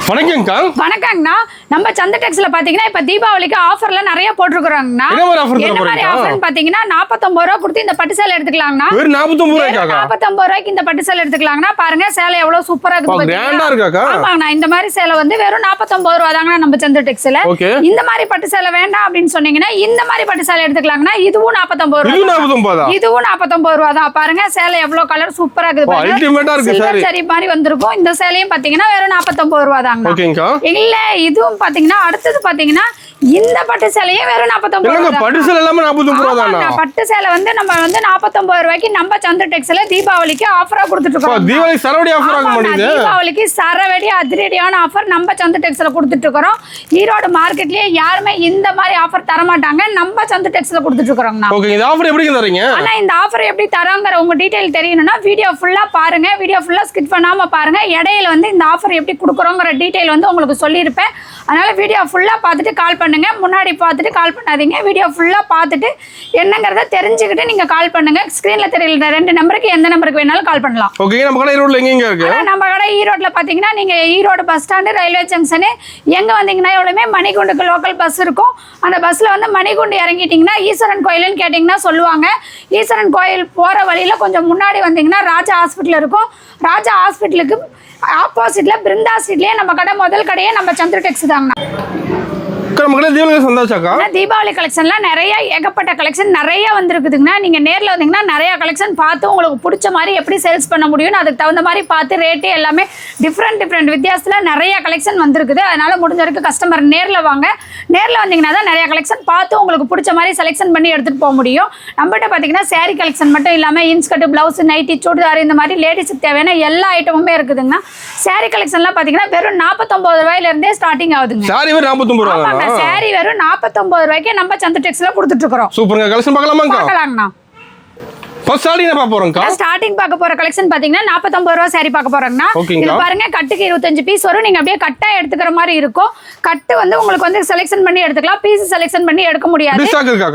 வணக்கம்க்கா. வணக்கங்கண்ணா. நம்ம சந்த டெக்ஸ்ல பாத்தீங்கன்னா இப்ப தீபாவளிக்கு ஆஃபர்ல நிறைய போட்டுருக்காங்கண்ணா. என்ன மாதிரி ஆஃபர்னு பாத்தீங்கன்னா 49 ரூபாய் கொடுத்து இந்த பட்டு சேலை எடுத்துக்கலாம்ண்ணா. வெறும் 49 ரூபாய்க்கா? 49 ரூபாய்க்கு இந்த பட்டு சேலை எடுத்துக்கலாம்ண்ணா. பாருங்க சேலை எவ்வளவு சூப்பரா இருக்கு கிராண்டா இருக்காக்கா. ஆமாங்கண்ணா. இந்த மாதிரி சேலை வந்து வெறும் 49 ரூபாய் தாங்கண்ணா நம்ம சந்த டெக்ஸ்ல. இந்த மாதிரி பட்டு சேலை வேண்டாம் அப்படின்னு சொன்னீங்கன்னா இந்த மாதிரி பட்டு சேலை எடுத்துக்கலாம்ண்ணா. இதுவும் 49 ரூபாய். இதுவும் 49 ரூபாய் தான். பாருங்க சேலை எவ்வளவு கலர் சூப்பரா இருக்குது பாருங்க. அல்டிமேட்டா இருக்கு சாரி. சரி மாதிரி வந்திருக்கும். இந்த சேலையும் பாத்தீங்கன்னா வெறும் 49 ரூபாய் தாங்க. ஓகேங்கா. இல்ல இதுவும் பாத்தீங்கன்னா அடுத்து பாத்தீங்கன்னா இந்த பட்டு சேலையே வெறும் 49 ரூபாய். பட்டு சேலை எல்லாமே 49 ரூபாய் தானா? பட்டு சேலை வந்து நம்ம வந்து 49 ரூபாய்க்கு நம்ம சந்திர டெக்ஸ்ல தீபாவளிக்கு ஆஃபரா கொடுத்துட்டு இருக்கோம். தீபாவளி சரவடி ஆஃபர் ஆக மாட்டேங்குது. தீபாவளிக்கு சரவடி அதிரடியான ஆஃபர் நம்ம சந்திர டெக்ஸ்ல கொடுத்துட்டு இருக்கோம். ஈரோடு மார்க்கெட்லயே யாருமே இந்த மாதிரி ஆஃபர் தர மாட்டாங்க. நம்ம சந்திர டெக்ஸ்ல கொடுத்துட்டு இருக்கோம்னா. ஓகே, இந்த ஆஃபர் எப்படி தரீங்க? ஆனா இந்த ஆஃபர் எப்படி தராங்கற உங்க டீடைல் தெரியணும்னா வீடியோ ஃபுல்லா பாருங்க. வீடியோ ஃபுல்லா ஸ்கிப் பண்ணாம பாருங்க. இடையில வந்து இந்த ஆஃபர் எப்படி கொடுக்குறோங்கற டீடைல் வந்து உங்களுக்கு சொல்லியிருப்பேன். அதனால வீடியோ ஃபுல்லா பார்த்துட்டு கால் பண்ணுங்க. முன்னாடி பார்த்துட்டு கால் பண்ணாதீங்க. வீடியோ ஃபுல்லா பார்த்துட்டு என்னங்கறத தெரிஞ்சுக்கிட்டு நீங்க கால் பண்ணுங்க. ஸ்கிரீன்ல தெரியல ரெண்டு நம்பருக்கு எந்த நம்பருக்கு வேணாலும் கால் பண்ணலாம். ஓகே, நம்ம கடை ஈரோட்ல எங்க இருக்கு? நம்ம கடை ஈரோட்ல பாத்தீங்கன்னா நீங்க Erode bus stand railway junction எங்க வந்தீங்கன்னா எவ்வளவுமே மணிகுண்டுக்கு லோக்கல் பஸ் இருக்கும். அந்த பஸ்ல வந்து மணிகுண்டு இறங்கிட்டீங்கன்னா ஈஸ்வரன் கோயில்னு கேட்டீங்கன்னா சொல்லுவாங்க. ஈஸ்வரன் கோயில் போற வழியில கொஞ்சம் முன்னாடி வந்தீங்கன்னா ராஜா ஹாஸ்பிட்டல் இருக்கும். ராஜா ஹாஸ்பிட்டலுக்கு ஆப்போசிட்ல பிருந்தா ஸ்ட்ரீட்லயே நம்ம கடை முதல் கடையே நம்ம சந்திர டெக்ஸ் தாங்க. தீபாவளி கலெக்ஷன்ல நிறைய ஏகப்பட்ட கலெக்ஷன் நிறைய வந்திருக்குதுங்கன்னா நீங்க நேர்ல வந்தீங்கன்னா நிறைய கலெக்ஷன் பார்த்து உங்களுக்கு பிடிச்ச மாதிரி எப்படி சேல்ஸ் பண்ண முடியும்னு அதுக்கு தகுந்த மாதிரி பார்த்து ரேட்டு எல்லாமே டிஃப்ரெண்ட் வித்தியாசத்துல நிறைய கலெக்ஷன் வந்திருக்குது. அதனால முடிஞ்ச வரைக்கும் கஸ்டமர் நேர்ல வாங்க. நேர்ல வந்தீங்கன்னா தான் நிறைய கலெக்ஷன் பார்த்து உங்களுக்கு பிடிச்ச மாதிரி செலெக்ஷன் பண்ணி எடுத்துட்டு போக முடியும். நம்மகிட்ட பாத்தீங்கன்னா சாரி கலெக்ஷன் மட்டும் இல்லாம இன்ஸ்கர்ட், பிளவுஸ், நைட்டி, சுடிதார் இந்த மாதிரி லேடிஸுக்கு தேவையான எல்லா ஐட்டமுமே இருக்குதுங்கன்னா சாரி கலெக்ஷன்லாம் பாத்தீங்கன்னா வெறும் 49 ரூபாயில இருந்தே ஸ்டார்டிங் ஆகுதுங்க. சாரி வெறும் 49 ரூபாய். சாரி வெறும் 49 ரூபாய்க்கு நம்ம சந்திர டெக்ஸ்ல கொடுத்துட்டு இருக்கோம். சூப்பர்ங்க. கலெக்ஷன் பார்க்கலாமாங்க? பார்க்கலாம்ண்ணா. ஸ்டார்டிங் பார்க்க போற கலெக்ஷன் பாத்தீங்கன்னா 49 ரூபாய் சாரி பார்க்க போறோம்னா இது பாருங்க கட்டுக்கு 25 பீஸ் வரும். நீங்க அப்படியே கட்டா எடுத்துக்கிற மாதிரி இருக்கும். கட்டு வந்து உங்களுக்கு வந்து செலக்ஷன் பண்ணி எடுத்துக்கலாம். பீஸ் செலக்ஷன் பண்ணி எடுக்க முடியாது.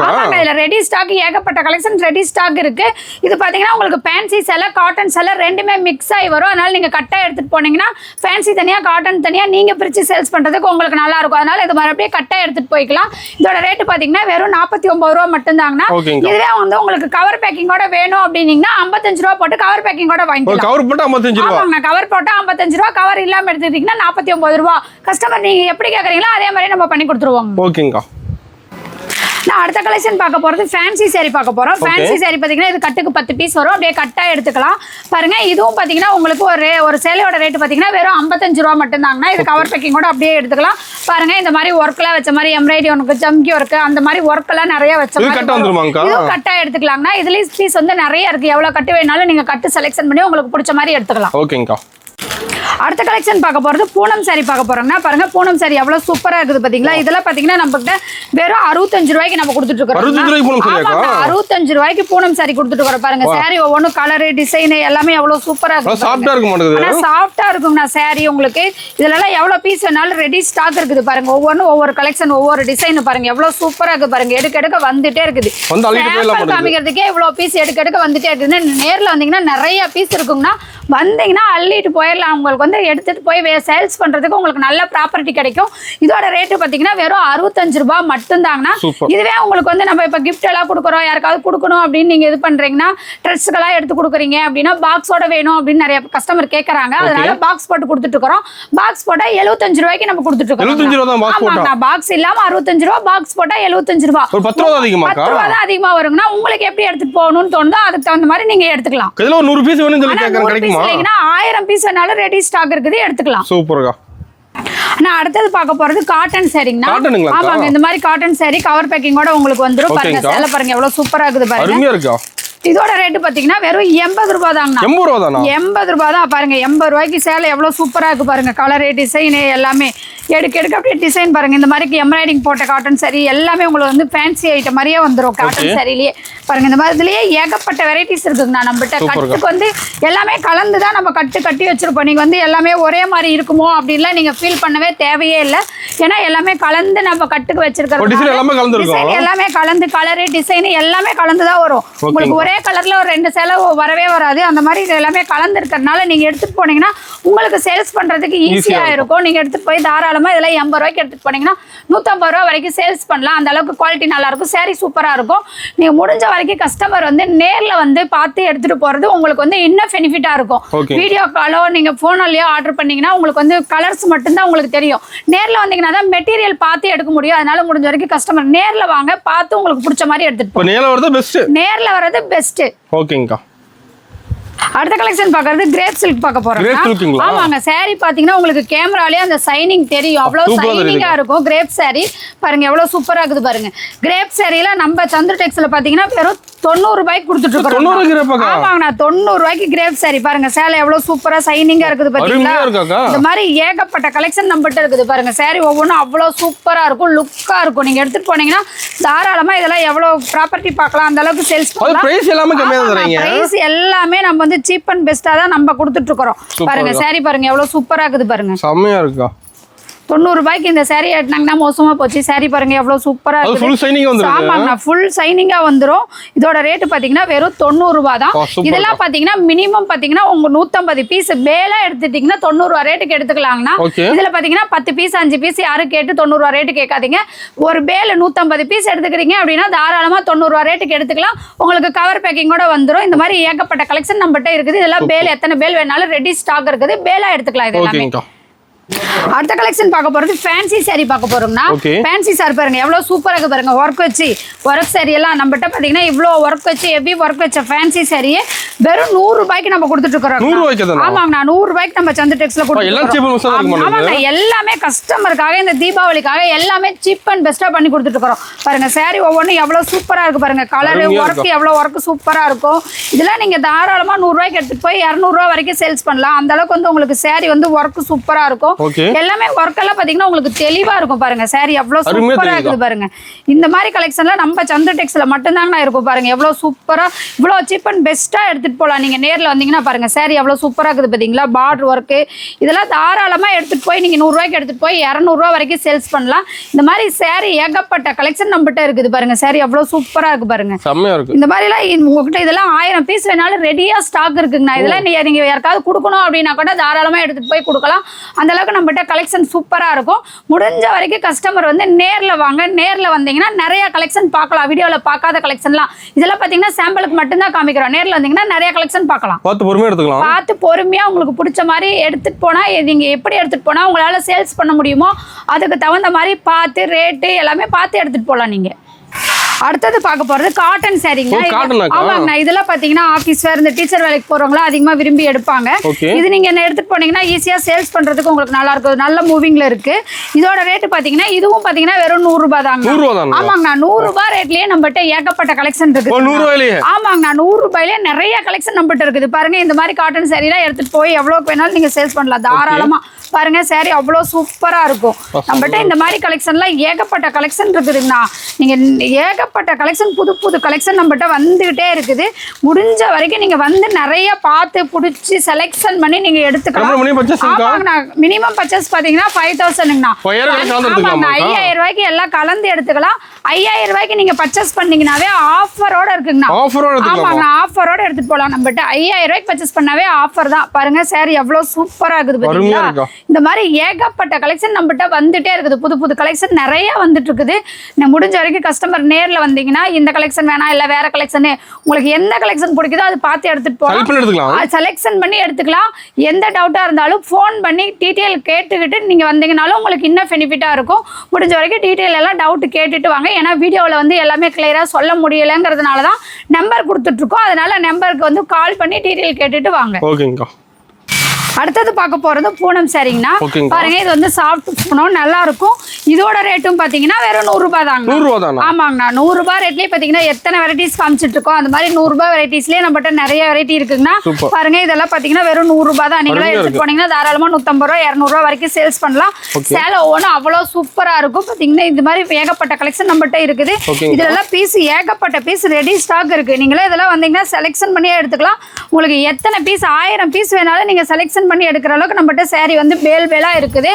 ஆமாங்க, இதுல ரெடி ஸ்டாக் ஏகப்பட்ட கலெக்ஷன் ரெடி ஸ்டாக் இருக்கு. இது பாத்தீங்கன்னா உங்களுக்கு ஃபேன்சி சேலை, காட்டன் சேலை ரெண்டுமே மிக்ஸ் ஆகி வரும். அதனால நீங்க கட்டா எடுத்துட்டு போனீங்கன்னா ஃபேன்சி தனியா காட்டன் தனியா நீங்க பிரிச்சு சேல்ஸ் பண்றதுக்கு உங்களுக்கு நல்லா இருக்கும். அதனால இது மறுபடியே கட்டா எடுத்துட்டு போய்க்கலாம். இதோட ரேட் பாத்தீங்கன்னா வெறும் 49 ரூபாய் மட்டும் தாங்கண்ணா. இதுவே வந்து உங்களுக்கு கவர் பேக்கிங்கோட வேணும் அப்படினீங்கன்னா 55 ரூபாய் போட்டு கவர் பேக்கிங்கோட வாங்கிக்கலாம். கவர் போட்டு 55 ரூபாய். ஆமாங்க, கவர் போட்டு 55 ரூபாய். கவர் இல்லாம எடுத்துக்கிட்டீங்கன்னா 49 ரூபாய். கஸ்டமர் நீங்க எப்படி கேக்குறீங்களோ அதே மாதிரி நம்ம பண்ணி கொடுத்துருவோம். ஓகேங்கா. நான் அடுத்த கலெக்ஷன் பார்க்க போறது ஃபேன்சி சாரி பார்க்க போறோம். ஃபேன்சி சாரி பாத்தீங்கன்னா இது கட்டுக்கு 10 பீஸ் வரும். அப்படியே கட்டா எடுத்துக்கலாம். பாருங்க இதுவும் பாத்தீங்கன்னா உங்களுக்கு ஒரு சேலையோட ரேட் பாத்தீங்கன்னா வெறும் 55 ரூபாய் மட்டும் தாங்கண்ணா. இது கவர் பேக்கிங்கோட அப்படியே எடுத்துக்கலாம். பாருங்க இந்த மாதிரி ஒர்க்லாம் வச்ச மாதிரி எம்ப்ராய்டரி ஒர்க், ஜம்கி ஒர்க் அந்த மாதிரி ஒர்க் எல்லாம் நிறைய வச்ச மாதிரி இதுவும் கட்டா எடுத்துக்கலாம்னா. இதுலயும் பீஸ் வந்து நிறைய இருக்கு. எவ்வளவு கட்டு வேணாலும் நீங்க கட்டு செலக்ஷன் பண்ணி உங்களுக்கு பிடிச்ச மாதிரி எடுத்துக்கலாம். ஓகேங்கா. அடுத்த கலெக்ஷன் பார்க்க போறது பூனம் சாரி பார்க்க போறோம்னா பாருங்க பூனம் சாரி எவ்வளவு சூப்பரா இருக்குது பாத்தீங்களா. இதெல்லாம் பாத்தீங்கன்னா நம்ம கிட்ட வெறும் 65 ரூபாய்க்கு நம்ம கொடுத்துட்டு இருக்கோம். 65 ரூபாய்க்கு பூனம் சாரி கொடுத்துட்டு இருக்கோம். பாருங்க சாரி ஒவ்வொன்றும் கலரு டிசைன் எல்லாமே எவ்வளவு சூப்பரா இருக்கு. சாஃப்டா இருக்குங்கண்ணா சாரி. உங்களுக்கு இதுல எல்லாம் எவ்வளவு பீஸ் வேணாலும் ரெடி ஸ்டாக் இருக்குது. பாருங்க ஒவ்வொன்றும் ஒவ்வொரு கலெக்ஷன் ஒவ்வொரு டிசைன் பாருங்க எவ்வளவு சூப்பரா இருக்கு. பாருங்க எடுக்க வந்துட்டே இருக்குது. காமிக்கிறதுக்கே இவ்வளவு பீஸ் எடுக்க வந்துட்டே இருக்குது. நேர்ல வந்தீங்கன்னா நிறைய பீஸ் இருக்குங்கண்ணா. வந்தீங்கன்னா அள்ளிட்டு போயிடலாம். உங்களுக்கு வந்து எடுத்துட்டு போய் சேல்ஸ் பண்றதுக்கு உங்களுக்கு நல்ல ப்ராப்பர்ட்டி கிடைக்கும். இதோட ரேட்டு பாத்தீங்கன்னா வெறும் 65 ரூபாய் மட்டும் தாங்கண்ணா. இதுவே உங்களுக்கு வந்து நம்ம இப்ப கிஃப்ட் எல்லாம் கொடுக்குறோம், யாருக்காவது கொடுக்கணும் அப்படின்னு நீங்க இது பண்றீங்கன்னா ட்ரெஸ்ஸுக்கெல்லாம் எடுத்து கொடுக்குறீங்க அப்படின்னா பாக்ஸோட வேணும் அப்படின்னு நிறைய கஸ்டமர் கேட்கறாங்க. அதனால பாக்ஸ் போட்டு கொடுத்துட்டு இருக்கிறோம். பாக்ஸ் போட்டா 75 ரூபாய்க்கு நம்ம கொடுத்துட்டு இருக்கோம். பாக்ஸ் இல்லாம 65 ரூபாய், பாக்ஸ் போட்டா 75 ரூபாய். 10 ரூபாய் தான் அதிகமா வருங்கன்னா உங்களுக்கு எப்படி எடுத்துட்டு போகணும்னு தோணுதோ அதுக்கு தகுந்த மாதிரி நீங்க எடுத்துக்கலாம். 1000 பீஸ் வேணாலும் ரெடி ஸ்டாக் இருக்குது, எடுத்துக்கலாம். சூப்பர்ங்க. நான் அடுத்தது பார்க்க போறது காட்டன் சாரிங்கண்ணா. ஆமாங்க, இந்த மாதிரி காட்டன் சாரி கவர் பேக்கிங்கோட உங்களுக்கு வந்துரும். பாருங்க சேலை பாருங்க எவ்வளவு சூப்பரா இருக்குது பாருங்க. இதோட ரேட் பாத்தீங்கன்னா வெறும் 80 ரூபாய் தாங்க. 80 ரூபாய் தான். பாருங்க 80 ரூபாய்க்கு சேலை எவ்வளவு சூப்பரா இருக்கு பாருங்க. கலர் டிசைன் எல்லாமே எடுக்க அப்படியே டிசைன் பாருங்க. இந்த மாதிரி எம்ப்ராய்டிங் போட்ட காட்டன் சாரி எல்லாமே உங்களுக்கு வந்து ஃபேன்சி ஐட்டம் மாதிரியே வந்துடும். காட்டன் சாரிலேயே பாருங்க இந்த மாதிரி இதுலயே ஏகப்பட்ட வெரைட்டிஸ் இருக்குங்கண்ணா. நம்மகிட்ட கட்டுக்கு வந்து எல்லாமே கலந்துதான் நம்ம கட்டி வச்சிருப்போம். நீங்க வந்து எல்லாமே ஒரே மாதிரி இருக்குமோ அப்படின்லாம் நீங்க ஃபீல் பண்ணவே தேவையே இல்லை. ஏன்னா எல்லாமே கலந்து நம்ம கட்டுக்கு வச்சிருக்கிறது டிசைன் எல்லாமே கலந்துருக்கும். டிசைன் எல்லாமே கலந்து கலர் டிசைன் எல்லாமே கலந்து தான் வரும். உங்களுக்கு ஒரே கலர்ல ஒரு 2 சேலை வரவே வராது. அந்த மாதிரி இது எல்லாமே கலந்து இருக்கிறதுனால நீங்க எடுத்துட்டு போனீங்கன்னா உங்களுக்கு சேல்ஸ் பண்றதுக்கு ஈஸியா இருக்கும். நீங்க எடுத்துட்டு போய் தாராளமா இதெல்லாம் 80 ரூபாய்க்கு எடுத்துட்டு போனீங்கன்னா 150 ரூபா வரைக்கும் சேல்ஸ் பண்ணலாம். அந்த அளவுக்கு குவாலிட்டி நல்லா இருக்கும். saree சூப்பரா இருக்கும். நீங்க முடிஞ்ச வரைக்கும் கஸ்டமர் வந்து நேர்ல வந்து பார்த்து எடுத்துட்டு போறது உங்களுக்கு வந்து இன்னும் பெனிஃபிட்டா இருக்கும். வீடியோ காலோ நீங்க போன்லயோ ஆர்டர் பண்ணீங்கன்னா உங்களுக்கு வந்து கலர்ஸ் மட்டும் தான் உங்களுக்கு தெரியும். நேர்ல வந்தீங்கன்னா தான் மெட்டீரியல் பார்த்து எடுக்க முடியும். அதனால முடிஞ்ச வரைக்கும் கஸ்டமர் நேர்ல வாங்க, பார்த்து உங்களுக்கு பிடிச்ச மாதிரி எடுத்துட்டு போங்க. நேர்ல வரது பெஸ்ட். நேர்ல வரது பெஸ்ட். ஓகேங்கா. அடுத்த கலெக்ஷன் பார்க்கறது கிரேப் சில்க் பார்க்க போறோம். ஆமாங்க, saree பாத்தீங்கன்னா உங்களுக்கு கேமராலயே அந்த சைனிங் தெரியும். அவ்வளவு சைனிங்கா இருக்கும். கிரேப் saree பாருங்க எவ்வளவு சூப்பரா இருக்குது பாருங்க. கிரேப் சாரில நம்ம சந்திர டெக்ஸ்ல பாத்தீங்கன்னா வெறும் 90 ரூபாய்க்கு கொடுத்துட்டு இருக்கோம். ஆமாங்கண்ணா 90 ரூபாய்க்கு கிரேப் saree பாருங்க. சேலை எவ்வளவு சூப்பரா சைனிங்கா இருக்குது பாத்தீங்களா? இந்த மாதிரி ஏகப்பட்ட கலெக்ஷன் நம்மகிட்ட இருக்குது பாருங்க. saree ஒவ்வொன்றும் அவ்வளவு சூப்பரா இருக்கும், லுக்கா இருக்கும். நீங்க எடுத்துட்டு போனீங்கன்னா தாராளமா இதெல்லாம் எவ்வளவு ப்ராப்பர்ட்டி பார்க்கலாம். அந்த அளவுக்கு சேல்ஸ் பண்ணலாம். பிரைஸ் எல்லாமே நம்ம வந்து சீப் அண்ட் பெஸ்டா தான் நம்ம கொடுத்துட்டு இருக்கோம். பாருங்க saree பாருங்க எவ்வளவு சூப்பரா இருக்குது பாருங்க. செம்மையா இருக்கா. 90 ரூபாய்க்கு இந்த saree எடுத்தாங்கன்னா மோசமா போச்சு. saree பாருங்க எவ்வளவு சூப்பரா இருக்கு. ஃபுல் சைனிங்கா வந்துரும். ஆமாங்க, ஃபுல் சைனிங்கா வந்துரும். இதோட ரேட் பாத்தீங்கன்னா வெறும் 90 ரூபாய் தான். இதெல்லாம் பாத்தீங்கன்னா மினிமம் பாத்தீங்கன்னா உங்க 150 பீஸ் பேலா எடுத்துட்டீங்கன்னா 90 ரூபாய் ரேட்டுக்கு எடுத்துக்கலாம்னா. இதுல பாத்தீங்கன்னா 10 பீஸ் 5 பீஸ் யாரும் கேட்டு 90 ரூபாய் ரேட்டு கேட்காதீங்க. ஒரு பேல 150 பீஸ் எடுத்துக்கிறீங்க அப்படின்னா தாராளமா 90 ரூபாய் ரேட்டுக்கு எடுத்துக்கலாம். உங்களுக்கு கவர் பேக்கிங்கோட வந்துரும். இந்த மாதிரி ஏகப்பட்ட கலெக்ஷன் நம்மகிட்ட இருக்குது. இதெல்லாம் பேல் எத்தனை பேல் வேணாலும் ரெடி ஸ்டாக் இருக்குது. பேலா எடுத்துக்கலாம் இது எல்லாமே. அடுத்த கலெக்ஷன் பார்க்க போறது ஃபேன்சி saree பார்க்க போறோம்னா. ஃபேன்சி saree பாருங்க எவ்வளவு சூப்பரா இருக்கு பாருங்க. ஒர்க் வச்சு ஒர்க் saree எல்லாம் நம்மகிட்ட பாத்தீங்கன்னா இவ்ளோ ஒர்க் வச்சு ஹெவி ஒர்க் வச்ச ஃபேன்சி saree வெறும் 100 ரூபாய்க்கு நம்ம கொடுத்துட்டு இருக்கோம். 100 ரூபாய்க்கு தானா? ஆமாங்க, 100 ரூபாய்க்கு நம்ம சந்திர டெக்ஸ்ல கொடுத்துறோம். ஆமாங்க, எல்லாமே கஸ்டமருக்காக இந்த தீபாவளிக்காக எல்லாமே சீப் அண்ட் பெஸ்டா பண்ணி கொடுத்துட்டு இருக்கோம். பாருங்க saree ஒவ்வொன்றும் எவ்வளவு சூப்பரா இருக்கு பாருங்க. கலர் ஒர்க் எவ்வளவு ஒர்க் சூப்பரா இருக்கும். இதெல்லாம் நீங்க தாராளமா 100 ரூபாய்க்கு எடுத்துட்டு போய் 200 ரூபாய் வரைக்கும் சேல்ஸ் பண்ணலாம். அந்த அளவுக்கு வந்து உங்களுக்கு saree வந்து ஒர்க் சூப்பரா இருக்கும். எல்லாமே ஒர்க் எல்லாம் பாத்தீங்கன்னா உங்களுக்கு தெளிவா இருக்கும் பாருங்க. saree எவ்வளவு சூப்பரா இருக்குது பாருங்க. இந்த மாதிரி கலெக்ஷன்ல நம்ம சந்திர டெக்ஸ்ல மட்டும் தாங்க இருக்கும் பாருங்க. எவ்வளவு சூப்பரா இவ்வளவு சீப் அண்ட் பெஸ்டா எடுத்துட்டு போலாம். நீங்க நேர்ல வந்தீங்கன்னா பாருங்க saree எவ்வளவு சூப்பரா இருக்குது பாத்தீங்களா? பார்டர் ஒர்க் இதெல்லாம் தாராளமா எடுத்துட்டு போய் நீங்க 100 ரூபாய்க்கு எடுத்துட்டு போய் 200 ரூபாய் வரைக்கும் சேல்ஸ் பண்ணலாம். இந்த மாதிரி saree ஏகப்பட்ட கலெக்ஷன் நம்மகிட்ட இருக்குது பாருங்க. saree எவ்வளவு சூப்பரா இருக்கு பாருங்க. இந்த மாதிரி எல்லாம் உங்ககிட்ட இதெல்லாம் 1000 பீஸ் வேணாலும் ரெடியா ஸ்டாக் இருக்குங்கண்ணா. இதெல்லாம் நீங்க யாருக்காவது கொடுக்கணும் அப்படின்னா கூட தாராளமா எடுத்துட்டு போய் கொடுக்கலாம். அந்த அளவுக்கு நம்மகிட்ட கலெக்ஷன் சூப்பரா இருக்கும். முடிஞ்ச வரைக்கும் கஸ்டமர் வந்து நேர்ல வாங்க. நேர்ல வந்தீங்கன்னா நிறைய கலெக்ஷன் பார்க்கலாம். வீடியோல பார்க்காத கலெக்ஷன்லாம் இதெல்லாம் பாத்தீங்கன்னா சாம்பிளுக்கு மட்டும் தான் காமிக்கிறோம். நேர்ல வந்தீங்கன்னா நிறைய கலெக்ஷன் பார்க்கலாம். பார்த்து பொறுமையா எடுத்துக்கலாம். பார்த்து பொறுமையா உங்களுக்கு பிடிச்ச மாதிரி எடுத்துட்டு போனா நீங்க எப்படி எடுத்துட்டு போனா உங்களால சேல்ஸ் பண்ண முடியுமோ அதுக்கு தகுந்த மாதிரி பார்த்து ரேட்டு எல்லாமே பார்த்து எடுத்துட்டு போலாம். நீங்க அடுத்தது பார்க்க போறது காட்டன் சாரீங்க. ஆமாங்கண்ணா, இதெல்லாம் பாத்தீங்கன்னா ஆபீஸ் வேர் இந்த டீச்சர் வேலைக்கு போறவங்களா அதிகமா விரும்பி எடுப்பாங்க. இது நீங்க என்ன எடுத்துட்டு போனீங்கன்னா ஈஸியா சேல்ஸ் பண்றதுக்கு உங்களுக்கு நல்லா இருக்கும். நல்ல மூவிங்ல இருக்கு. இதோட ரேட் பாத்தீங்கன்னா இதுவும் பாத்தீங்கன்னா வெறும் 100 ரூபாய் தாங்க. ஆமாங்கண்ணா, 100 ரூபாய் ரேட்லயே நம்மகிட்ட ஏகப்பட்ட கலெக்ஷன் இருக்கு. ஆமாங்கண்ணா, 100 ரூபாயிலே நிறைய கலெக்ஷன் நம்மகிட்ட இருக்குது பாருங்க. இந்த மாதிரி காட்டன் சாரீ எல்லாம் எடுத்துட்டு போய் எவ்வளவு வேணாலும் நீங்க சேல்ஸ் பண்ணலாம் தாராளமா. பாருங்க saree அவ்வளவு சூப்பரா இருக்கும். நம்மகிட்ட இந்த மாதிரி கலெக்ஷன்லாம் ஏகப்பட்ட கலெக்ஷன் இருக்குதுங்கண்ணா. நீங்க ஏகப்பட்ட கலெக்ஷன் புது புது கலெக்ஷன் நம்மகிட்ட வந்துகிட்டே இருக்குது. முடிஞ்ச வரைக்கும் நீங்க வந்து நிறைய பார்த்து பிடிச்சி செலெக்ஷன் பண்ணி நீங்க எடுத்துக்கலாம். மினிமம் பர்ச்சேஸ் பாத்தீங்கன்னா 5000ங்கண்ணா. 5000 ரூபாய்க்கு எல்லாம் கலந்து எடுத்துக்கலாம். 5000 ரூபாய்க்கு நீங்க பர்ச்சேஸ் பண்ணீங்கன்னாவே ஆஃபரோட இருக்குங்கண்ணா. ஆமாங்கண்ணா, ஆஃபரோட எடுத்துட்டு போலாம். நம்மகிட்ட 5000 ரூபாய்க்கு பர்ச்சேஸ் பண்ணாவே ஆஃபர் தான். பாருங்க saree எவ்வளவு சூப்பரா இருக்குது பாத்தீங்களா? இந்த மாதிரி ஏகப்பட்ட கலெக்ஷன் நம்மகிட்ட வந்துட்டே இருக்குது. புது புது கலெக்ஷன் நிறைய வந்துட்டு இருக்குது. முடிஞ்ச வரைக்கும் கஸ்டமர் நேர்ல வந்தீங்கன்னா இந்த கலெக்ஷன் வேணா இல்ல வேற கலெக்ஷன் உங்களுக்கு எந்த கலெக்ஷன் பிடிக்குதோ அது பார்த்து எடுத்துட்டு போகலாம். செலக்ஷன் பண்ணி எடுத்துக்கலாம். எந்த டவுட்டா இருந்தாலும் ஃபோன் பண்ணி டீட்டெயில் கேட்டுக்கிட்டு நீங்க வந்தீங்கனாலும் உங்களுக்கு இன்னும் பெனிஃபிட்டா இருக்கும். முடிஞ்ச வரைக்கும் டீட்டெயில் எல்லாம் டவுட் கேட்டுட்டு வாங்க. ஏன்னா வீடியோவில் வந்து எல்லாமே கிளியரா சொல்ல முடியலைங்கிறதுனால தான் நம்பர் கொடுத்துட்டு இருக்கோம். அதனால நம்பருக்கு வந்து கால் பண்ணி டீட்டெயில் கேட்டுட்டு வாங்க. அடுத்தது பார்க்க போறது பூனம் சாரிங்கண்ணா. பாருங்க, இது வந்து சாஃப்ட் பூனம் நல்லா இருக்கும். இதோட ரேட்டும் பாத்தீங்கன்னா வெறும் 100 ரூபாய் தாங்க. ஆமாங்கண்ணா, 100 ரூபாய் ரேட்லயே பாத்தீங்கன்னா எத்தனை வெரைட்டிஸ் காமிச்சிட்டு இருக்கோம். அந்த மாதிரி 100 ரூபாய் வெரைட்டிஸ்லயே நம்மகிட்ட நிறைய வெரைட்டி இருக்குங்கண்ணா. பாருங்க, இதெல்லாம் பாத்தீங்கன்னா வெறும் 100 ரூபாய் தான். நீங்களே எடுத்துட்டு போனீங்கன்னா தாராளமா 150 ரூபாய் 200 ரூபாய் வரைக்கும் சேல்ஸ் பண்ணலாம். சேலை ஒவ்வொன்றும் அவ்வளவு சூப்பரா இருக்கும். பாத்தீங்கன்னா இந்த மாதிரி ஏகப்பட்ட கலெக்ஷன் நம்மகிட்ட இருக்குது. இதெல்லாம் பீஸ் ஏகப்பட்ட பீஸ் ரெடி ஸ்டாக் இருக்கு. நீங்களே இதெல்லாம் வந்தீங்கன்னா செலெக்ஷன் பண்ணியே எடுத்துக்கலாம். உங்களுக்கு எத்தனை பீஸ் 1000 பீஸ் வேணாலும் நீங்க செலெக்ஷன் செலெக்ஷன் பண்ணி எடுக்கிற அளவுக்கு நம்மகிட்ட saree வந்து பேலா இருக்குது.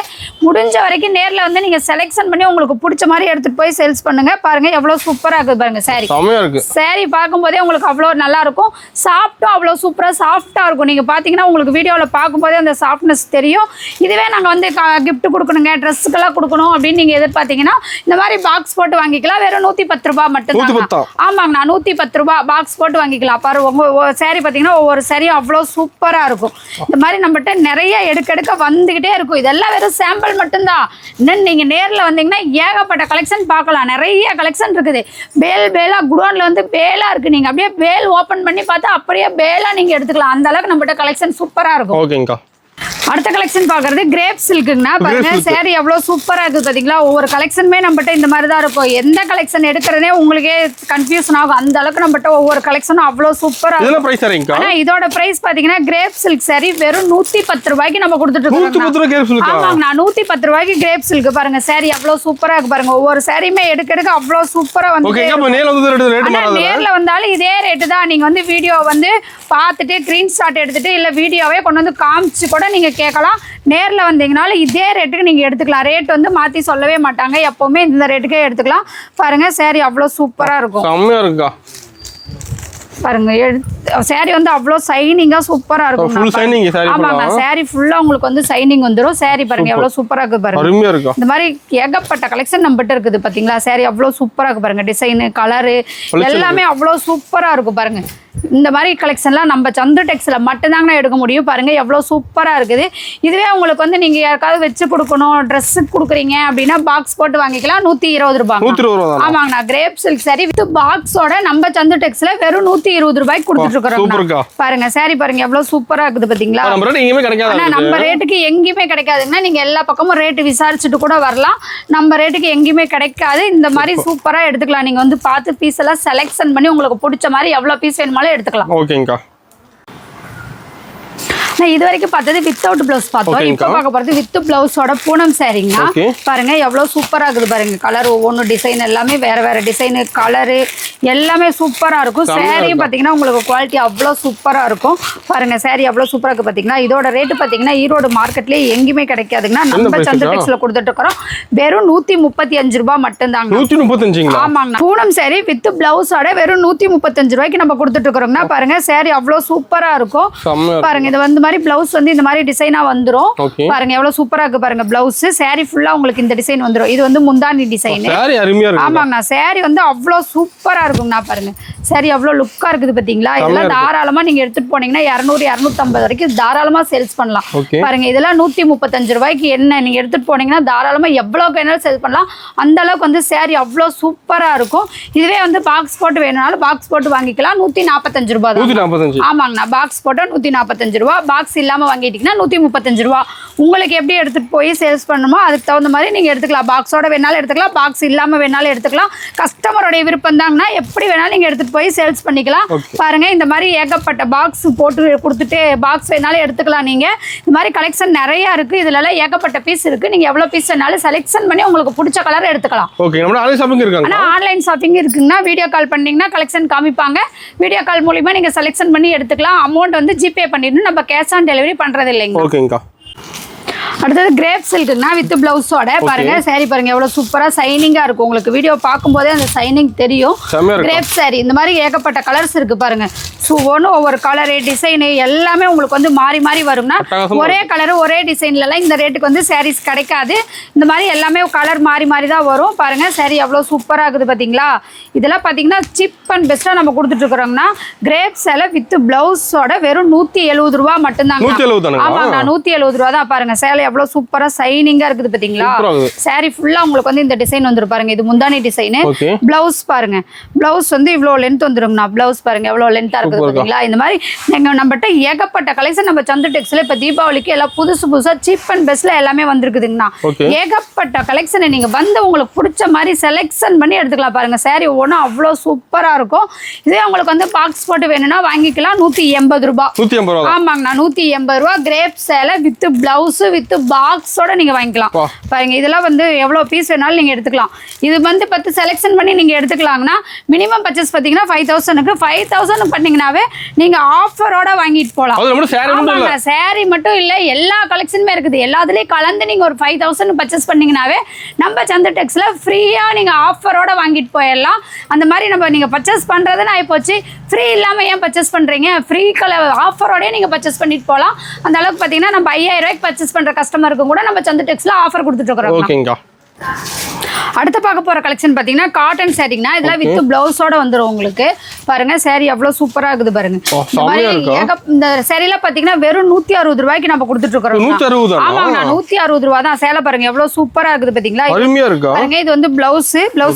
முடிஞ்ச வரைக்கும் நேர்ல வந்து நீங்க செலெக்ஷன் பண்ணி உங்களுக்கு பிடிச்ச மாதிரி எடுத்துட்டு போய் சேல்ஸ் பண்ணுங்க. பாருங்க எவ்வளவு சூப்பரா இருக்குது பாருங்க saree. செமையா இருக்கு. saree பார்க்கும்போதே உங்களுக்கு அவ்வளவு நல்லா இருக்கும். சாஃப்ட்டும் அவ்வளவு சூப்பரா சாஃப்டா இருக்கும். நீங்க பாத்தீங்கன்னா உங்களுக்கு வீடியோல பார்க்கும்போதே அந்த சாஃப்ட்னஸ் தெரியும். இதுவே நாங்க வந்து gift கொடுக்கணுங்க, ட்ரெஸ்ஸுக்கெல்லாம் கொடுக்கணும் அப்படின்னு நீங்க எதிர்பார்த்தீங்கன்னா இந்த மாதிரி பாக்ஸ் போட்டு வாங்கிக்கலாம். வெறும் 110 ரூபாய் மட்டும் தான். ஆமாங்கண்ணா 110 ரூபாய் பாக்ஸ் போட்டு வாங்கிக்கலாம். பாரு உங்க saree பாத்தீங்கன்னா ஒவ்வொரு saree அவ்வளவு சூப்பரா இருக்கும். இந்த மாதிரி நம்மகிட்ட நிறைய எடுக்க வந்துகிட்டே இருக்கும். இதெல்லாம் வெறும் சாம்பிள் மட்டும்தான். இன்னும் நீங்க நேர்ல வந்தீங்கன்னா ஏகப்பட்ட கலெக்ஷன் பார்க்கலாம். நிறைய கலெக்ஷன் இருக்குது. பேலா குடோன்ல வந்து பேலா இருக்கு. நீங்க அப்படியே பேல் ஓபன் பண்ணி பார்த்தா அப்படியே பேலா நீங்க எடுத்துக்கலாம். அந்த அளவுக்கு நம்மகிட்ட கலெக்ஷன் சூப்பரா இருக்கும். ஓகேங்கா. அடுத்த கலெக்ஷன் பாக்குறது கிரேப் சில்க்குங்கண்ணா. பாருங்க saree எவ்வளவு சூப்பரா இருக்கு பாத்தீங்களா. ஒவ்வொரு கலெக்ஷனுமே நம்மகிட்ட இந்த மாதிரி தான் இருக்கும். எந்த கலெக்ஷன் எடுக்கிறதே உங்களுக்கே கன்ஃபியூஷன் ஆகும். அந்த அளவுக்கு நம்மகிட்ட ஒவ்வொரு கலெக்ஷனும் அவ்வளவு சூப்பரா இருக்கும். ஆனா இதோட பிரைஸ் பாத்தீங்கன்னா கிரேப் சில்க் saree வெறும் 110 ரூபாய்க்கு நம்ம கொடுத்துட்டு இருக்கோம். ஆமாங்கண்ணா 110 ரூபாய்க்கு கிரேப் சில்க். பாருங்க saree எவ்வளவு சூப்பரா இருக்கு பாருங்க. ஒவ்வொரு சாரியுமே எடுக்க அவ்வளவு சூப்பரா வந்து நேர்ல வந்தாலும் இதே ரேட்டு தான். நீங்க வந்து வீடியோ வந்து பார்த்துட்டு ஸ்கிரீன்ஷாட் எடுத்துட்டு இல்ல வீடியோவே கொண்டு வந்து காமிச்சு கூட நீங்க கேட்கலாம். நேர்ல வந்தீங்கனாலும் இதே ரேட்டுக்கு நீங்க எடுத்துக்கலாம். ரேட் வந்து மாத்தி சொல்லவே மாட்டாங்க. எப்பவுமே இந்த ரேட்டுக்கே எடுத்துக்கலாம். பாருங்க saree அவ்வளவு சூப்பரா இருக்கும். செமையா இருக்குக்கா. பாருங்க saree வந்து அவ்வளவு சைனிங்கா சூப்பரா இருக்கும். Full signing saree. ஆமாங்க saree ஃபுல்லா உங்களுக்கு வந்து சைனிங் வந்துரும். saree பாருங்க எவ்வளவு சூப்பரா இருக்கு பாருங்க. அருமையா இருக்கு. இந்த மாதிரி ஏகப்பட்ட கலெக்ஷன் நம்மகிட்ட இருக்குது பாத்தீங்களா. saree அவ்வளவு சூப்பரா இருக்கு பாருங்க. டிசைன், கலர் எல்லாமே அவ்வளவு சூப்பரா இருக்கும் பாருங்க. இந்த மாதிரி கலெக்ஷன்லாம் நம்ம சந்து டெக்ஸ்ல மட்டும்தாங்க எடுக்க முடியும். பாருங்க எவ்வளவு சூப்பரா இருக்குது. இதுவே உங்களுக்கு வந்து நீங்க யாருக்காவது வச்சு கொடுக்கணும், ட்ரெஸ் கொடுக்குறீங்க அப்படின்னா பாக்ஸ் போட்டு வாங்கிக்கலாம். 120 ரூபாய். ஆமாங்கண்ணா கிரேப் சில்க் saree வித் பாக்ஸோட நம்ம சந்து டெக்ஸ்ல வெறும் 120 ரூபாய்க்கு கொடுத்துட்டு இருக்கோம். பாருங்க saree பாருங்க எவ்வளவு சூப்பரா இருக்குது பாத்தீங்களா. நம்ம ரேட்டுக்கு எங்கேயுமே கிடைக்காதுங்கன்னா நீங்க எல்லா பக்கமும் ரேட்டு விசாரிச்சுட்டு கூட வரலாம். நம்ம ரேட்டுக்கு எங்கேயுமே கிடைக்காது. இந்த மாதிரி சூப்பரா எடுத்துக்கலாம். நீங்க வந்து பார்த்து பீஸ் எல்லாம் செலக்ஷன் பண்ணி உங்களுக்கு பிடிச்ச மாதிரி எவ்வளவு பீஸ் வேணுமாலும் எடுத்துக்கலாம். ஓகேங்கா. நான் இது வரைக்கும் பார்த்தது வித்தவுட் பிளவுஸ் பார்த்தோம். இப்போ பார்க்க போறது வித் பிளவுஸோட பூனம் சாரீங்கண்ணா. பாருங்க எவ்வளவு சூப்பரா இருக்குது பாருங்க. கலர் ஒவ்வொன்றும் டிசைன் எல்லாமே வேற டிசைன், கலரு எல்லாமே சூப்பரா இருக்கும். சாரியும் பாத்தீங்கன்னா உங்களுக்கு குவாலிட்டி அவ்வளவு சூப்பரா இருக்கும். பாருங்க saree அவ்வளவு சூப்பரா இருக்கு பாத்தீங்கன்னா. இதோட ரேட்டு பாத்தீங்கன்னா ஈரோடு மார்க்கெட்லயே எங்கேயுமே கிடைக்காதுங்கன்னா நம்ம சந்து டெக்ஸ்ல கொடுத்துட்டு இருக்கோம். வெறும் 135 ரூபாய் மட்டும் தாங்க. 135. ஆமாங்க பூனம் saree வித் பிளவுஸோட வெறும் 135 ரூபாய்க்கு நம்ம கொடுத்துட்டு இருக்கோம்னா பாருங்க saree அவ்வளவு சூப்பரா இருக்கும். பாருங்க இது வந்து மாதிரி பிளவுஸ் வந்து இந்த மாதிரி டிசைனா வந்துரும். பாருங்க எவ்வளவு சூப்பரா இருக்கு பாருங்க. பிளவுஸ் saree ஃபுல்லா உங்களுக்கு இந்த டிசைன் வந்துரும். இது வந்து முந்தானி டிசைன். ஆமாங்க saree வந்து அவ்வளவு சூப்பரா இருக்கும்னா பாருங்க. saree அவ்வளவு லுக்கா இருக்குது பாத்தீங்களா. இதெல்லாம் தாராளமா நீங்க எடுத்துட்டு போனீங்கன்னா 200 250 வரைக்கும் தாராளமா சேல்ஸ் பண்ணலாம். பாருங்க இதெல்லாம் 135 ரூபாய்க்கு என்ன நீங்க எடுத்துட்டு போனீங்கன்னா தாராளமா எவ்வளவு வேணாலும் சேல் பண்ணலாம். அந்த அளவுக்கு வந்து saree அவ்வளவு சூப்பரா இருக்கும். இதுவே வந்து பாக்ஸ் போட்டு வேணும்னாலும் பாக்ஸ் போட்டு வாங்கிக்கலாம். 145 ரூபாய் தான். ஆமாங்கண்ணா பாக்ஸ் போட்டா 145 ரூபாய். பாக்ஸ் இல்லாம வாங்கிட்டீங்கன்னா 135 ரூபாய். உங்களுக்கு எப்படி எடுத்துட்டு போய் சேல்ஸ் பண்ணணுமோ அதுக்கு தகுந்த மாதிரி நீங்க எடுத்துக்கலாம். பாக்ஸோட வேணாலும் எடுத்துக்கலாம், பாக்ஸ் இல்லாம வேணாலும் எடுத்துக்கலாம். கஸ்டமரோட விருப்பம் தாங்கன்னா எப்படி வேணாலும் நீங்க எடுத்துட்டு போய் சேல்ஸ் பண்ணிக்கலாம். பாருங்க இந்த மாதிரி ஏகப்பட்ட பாக்ஸ் போட்டு கொடுத்துட்டு பாக்ஸ் வேணாலும் எடுத்துக்கலாம். நீங்க இந்த மாதிரி கலெக்ஷன் நிறைய இருக்கு. இதுல எல்லாம் ஏகப்பட்ட பீஸ் இருக்கு. நீங்க எவ்வளவு பீஸ் வேணாலும் செலக்ஷன் பண்ணி உங்களுக்கு பிடிச்ச கலர் எடுத்துக்கலாம். ஆன்லைன் ஷாப்பிங் இருக்குங்கன்னா வீடியோ கால் பண்ணீங்கன்னா கலெக்ஷன் காமிப்பாங்க. வீடியோ கால் மூலமா நீங்க செலக்ஷன் பண்ணி எடுத்துக்கலாம். அமௌண்ட் வந்து ஜிபே பண்ணிடணும். நம்ம கேஷ் ஆன் டெலிவரி பண்றது இல்லைங்க. ஓகேங்கா. அடுத்தது கிரேப் சில்க்னா வித் பிளவுஸோட பாருங்க saree பாருங்க எவ்வளவு சூப்பரா சைனிங்கா இருக்கும். உங்களுக்கு வீடியோ பார்க்கும்போதே அந்த சைனிங் தெரியும். கிரேப் saree இந்த மாதிரி ஏகப்பட்ட கலர்ஸ் இருக்கு பாருங்க. ஒவ்வொரு கலரு டிசைனு எல்லாமே உங்களுக்கு வந்து மாறி மாறி வரும்னா ஒரே கலரு ஒரே டிசைன்ல எல்லாம் இந்த ரேட்டுக்கு வந்து சாரீஸ் கிடைக்காது. இந்த மாதிரி எல்லாமே கலர் மாறி மாறி தான் வரும். பாருங்க saree எவ்வளவு சூப்பரா இருக்குது பாத்தீங்களா. இதெல்லாம் பாத்தீங்கன்னா சீப் அண்ட் பெஸ்டா நம்ம கொடுத்துட்டு இருக்கிறோம்னா கிரேப் சேலை வித் பிளவுஸோட வெறும் 170 ரூபாய் மட்டும்தாங்க. ஆமாங்க 170 ரூபாய் தான். பாருங்க சேலை எவ்வளவு சூப்பரா சைனிங்கா இருக்குது பாத்தீங்களா. saree ஃபுல்லா உங்களுக்கு வந்து இந்த டிசைன் வந்துரும் பாருங்க. இது முந்தானி டிசைன். பிளவுஸ் பாருங்க. பிளவுஸ் வந்து இவ்வளவு லென்த் வந்துரும்னா. பிளவுஸ் பாருங்க எவ்வளவு லென்த்தா இருக்குது பாத்தீங்களா. இந்த மாதிரி நீங்க நம்மகிட்ட ஏகப்பட்ட கலெக்ஷன் நம்ம சந்து டெக்ஸ்ல இப்ப தீபாவளிக்கு எல்லாம் புதுசா சீப் அண்ட் பெஸ்ட்ல எல்லாமே வந்திருக்குதுங்கண்ணா. ஏகப்பட்ட கலெக்ஷன் நீங்க வந்து உங்களுக்கு பிடிச்ச மாதிரி செலக்ஷன் பண்ணி எடுத்துக்கலாம். பாருங்க saree ஒவ்வொன்றும் அவ்வளவு சூப்பரா இருக்கும். இதே உங்களுக்கு வந்து பாக்ஸ் போட்டு வேணும்னா வாங்கிக்கலாம். 180 ரூபாய். ஆமாங்கண்ணா 180 ரூபாய். கிரேப் சேலை வித் பிளவுஸ் வித் பாக்ஸோட நீங்க வாங்கிக்கலாம் பாருங்க இதெல்லாம் வந்து எவ்வளவு பீஸ் வேணாலும் நீங்க எடுத்துக்கலாம் இது வந்து 10 செலக்ஷன் பண்ணி நீங்க எடுத்துக்கலாம்னா மினிமம் பர்ச்சேஸ் பாத்தீங்கன்னா 5000க்கு 5000 பண்ணீங்கனாவே நீங்க ஆஃபரோட வாங்கிட்டு போலாம் ஆமாங்க saree மட்டும் இல்ல எல்லா கலெக்ஷனுமே இருக்குது எல்லாத்துலயும் கலந்து நீங்க ஒரு 5000 பர்ச்சேஸ் பண்ணீங்கனாவே நம்ம சந்து டெக்ஸ்ல ஃப்ரீயா நீங்க ஆஃபரோட வாங்கிட்டு போயிடலாம் அந்த மாதிரி நம்ம நீங்க பர்ச்சேஸ் பண்றது நான் போச்சு ஃப்ரீ இல்லாம ஏன் பர்ச்சேஸ் பண்றீங்க ஃப்ரீ ஆஃபரோட நீங்க பர்ச்சேஸ் பண்ணிட்டு போலாம் அந்த அளவுக்கு பாத்தீங்கன்னா நம்ம 5000 ரூபாய்க்கு பர்ச்சேஸ் பண்ற கஸ்டமருக்கு கூட நம்ம சந்து டெக்ஸ்ல ஆஃபர் கொடுத்துட்டு இருக்கோம் ஓகேங்கா அடுத்து பார்க்க போற கலெக்ஷன் பாத்தீங்கன்னா காட்டன் சாரீனா இதெல்லாம் வித் பிளவுஸோட வந்துரும் உங்களுக்கு பாருங்க saree எவ்வளவு சூப்பரா இருக்குது பாருங்க இந்த சாரீல பாத்தீங்கன்னா வெறும் 160 ரூபாய்க்கு நம்ம கொடுத்துட்டு இருக்கோம் ஆமாங்க 160 ரூபாய் தான் சேலை பாருங்க எவ்வளவு சூப்பரா இருக்குது பாத்தீங்களா பாருங்க இது வந்து பிளவுஸ்